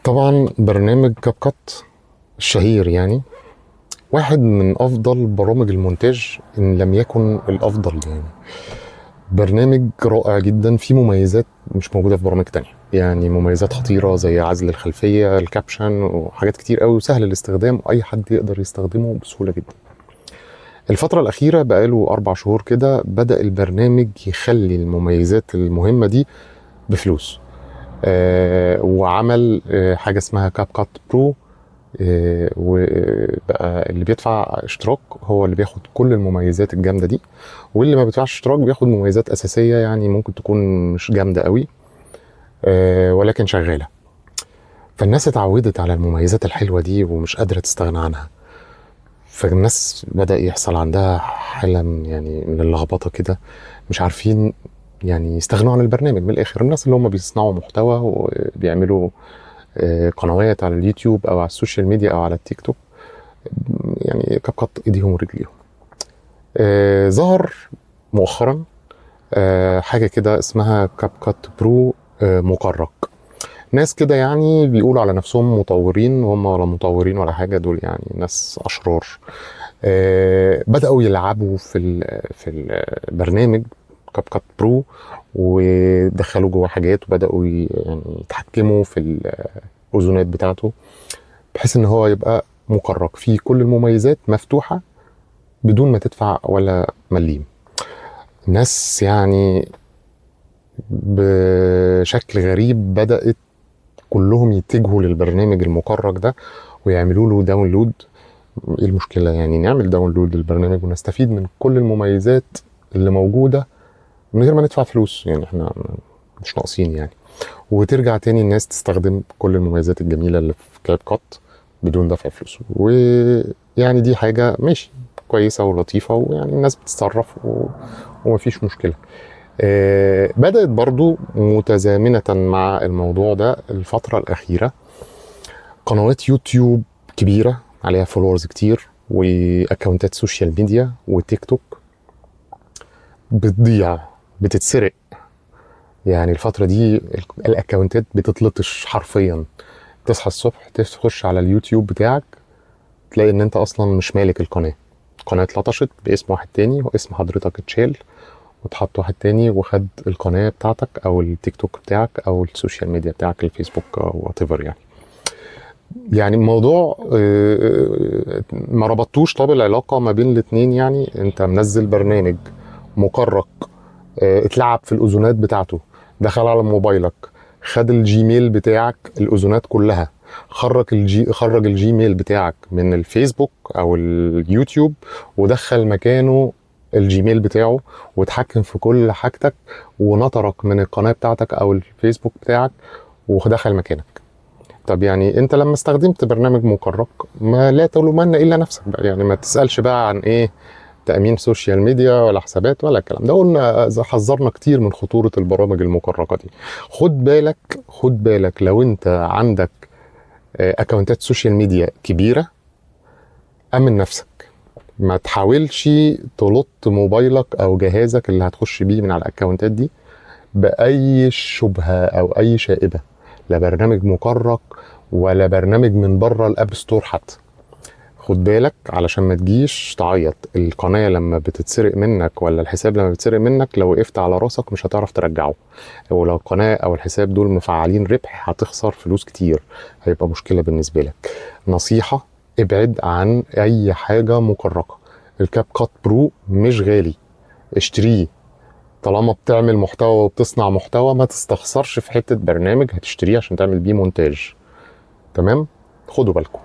طبعا برنامج كاب كات الشهير يعني واحد من افضل برامج المونتاج ان لم يكن الافضل يعني. برنامج رائع جدا، فيه مميزات مش موجوده في برامج تانية، يعني مميزات خطيره زي عزل الخلفيه، الكابشن، وحاجات كتير قوي، وسهل الاستخدام واي حد يقدر يستخدمه بسهوله جدا. الفترة الأخيرة بقاله 4 شهور كده بدأ البرنامج يخلي المميزات المهمة دي بفلوس. وعمل حاجة اسمها كاب كات برو. وبقى اللي بيدفع اشتراك هو اللي بياخد كل المميزات الجامده دي، واللي ما بيدفعش اشتراك بياخد مميزات اساسيه يعني ممكن تكون مش جامده قوي ولكن شغاله. فالناس اتعودت على المميزات الحلوه دي ومش قادره تستغنى عنها. فالناس بدأ يحصل عندها حالة يعني من اللخبطة كده، مش عارفين يعني يستغنوا عن البرنامج. من الآخر الناس اللي هم بيصنعوا محتوى وبيعملوا قنوات على اليوتيوب أو على السوشيال ميديا أو على التيك توك، يعني كاب كات ايديهم ورجليهم. ظهر مؤخرا حاجه كده اسمها كاب كات برو مقرق. ناس كده يعني بيقولوا على نفسهم مطورين وهم ولا مطورين ولا حاجه، دول يعني ناس اشرار. بداوا يلعبوا في البرنامج كاب كات برو، ودخلوا جوه حاجات وبداوا يعني يتحكموا في الاذونات بتاعته، بحيث ان هو يبقى مقرق فيه كل المميزات مفتوحه بدون ما تدفع ولا مليم. الناس يعني بشكل غريب بدأت كلهم يتجهوا للبرنامج المقرق ده ويعملوا له داونلود. ايه المشكلة يعني نعمل داونلود للبرنامج ونستفيد من كل المميزات اللي موجودة من غير ما ندفع فلوس، يعني احنا مش ناقصين يعني. وترجع تاني الناس تستخدم كل المميزات الجميلة اللي في كاب كات بدون دفع فلوس. ويعني دي حاجة ماشي كويسة ولطيفة، ويعني الناس بتتصرف ومفيش مشكلة. بدأت برضو متزامنة مع الموضوع ده الفترة الأخيرة قنوات يوتيوب كبيرة عليها فولورز كتير وأكاونتات سوشيال ميديا وتيك توك بتضيع، بتتسرق. يعني الفترة دي الأكاونتات بتتلطش حرفيا. تصحى الصبح تخش على اليوتيوب بتاعك تلاقي إن أنت أصلا مش مالك القناة. القناة اتلطشت باسم واحد تاني واسم حضرتك اتشال وتحط واحد تاني وخد القناة بتاعتك او التيك توك بتاعك او السوشيال ميديا بتاعك الفيسبوك او وات ايفر يعني. يعني الموضوع ما ربطتوش. طب العلاقة ما بين الاتنين، يعني انت منزل برنامج مقرق اتلعب في الاذونات بتاعته، دخل على موبايلك، خد الجيميل بتاعك الاذونات كلها، خرج الجيميل بتاعك من الفيسبوك او اليوتيوب ودخل مكانه الجيميل بتاعه واتحكم في كل حاجتك ونطرك من القناة بتاعتك او الفيسبوك بتاعك ودخل مكانك. طب يعني انت لما استخدمت برنامج مقرق ما لا تلومن الا نفسك بقى، يعني ما تسالش بقى عن ايه تامين سوشيال ميديا ولا حسابات ولا الكلام ده. قلنا حذرنا كتير من خطوره البرامج المقرقه دي. خد بالك، خد بالك لو انت عندك اكونتات سوشيال ميديا كبيره، امن نفسك. ما تحاولش تلط موبايلك او جهازك اللي هتخش بيه من على الاكونتات دي باي شبهه او اي شائبه، لا برنامج مقرق ولا برنامج من بره الاب ستور حتى. خد بالك علشان ما تجيش تعيط. القناه لما بتتسرق منك ولا الحساب لما بيتسرق منك لو وقفت على راسك مش هتعرف ترجعه، ولو القناه او الحساب دول مفعلين ربح هتخسر فلوس كتير، هيبقى مشكله بالنسبه لك. نصيحه، ابعد عن اي حاجه مقرقه. الكاب كات برو مش غالي، اشتريه. طالما بتعمل محتوى وبتصنع محتوى ما تستخسرش في حته برنامج هتشتريه عشان تعمل بيه مونتاج. تمام؟ خدوا بالكم.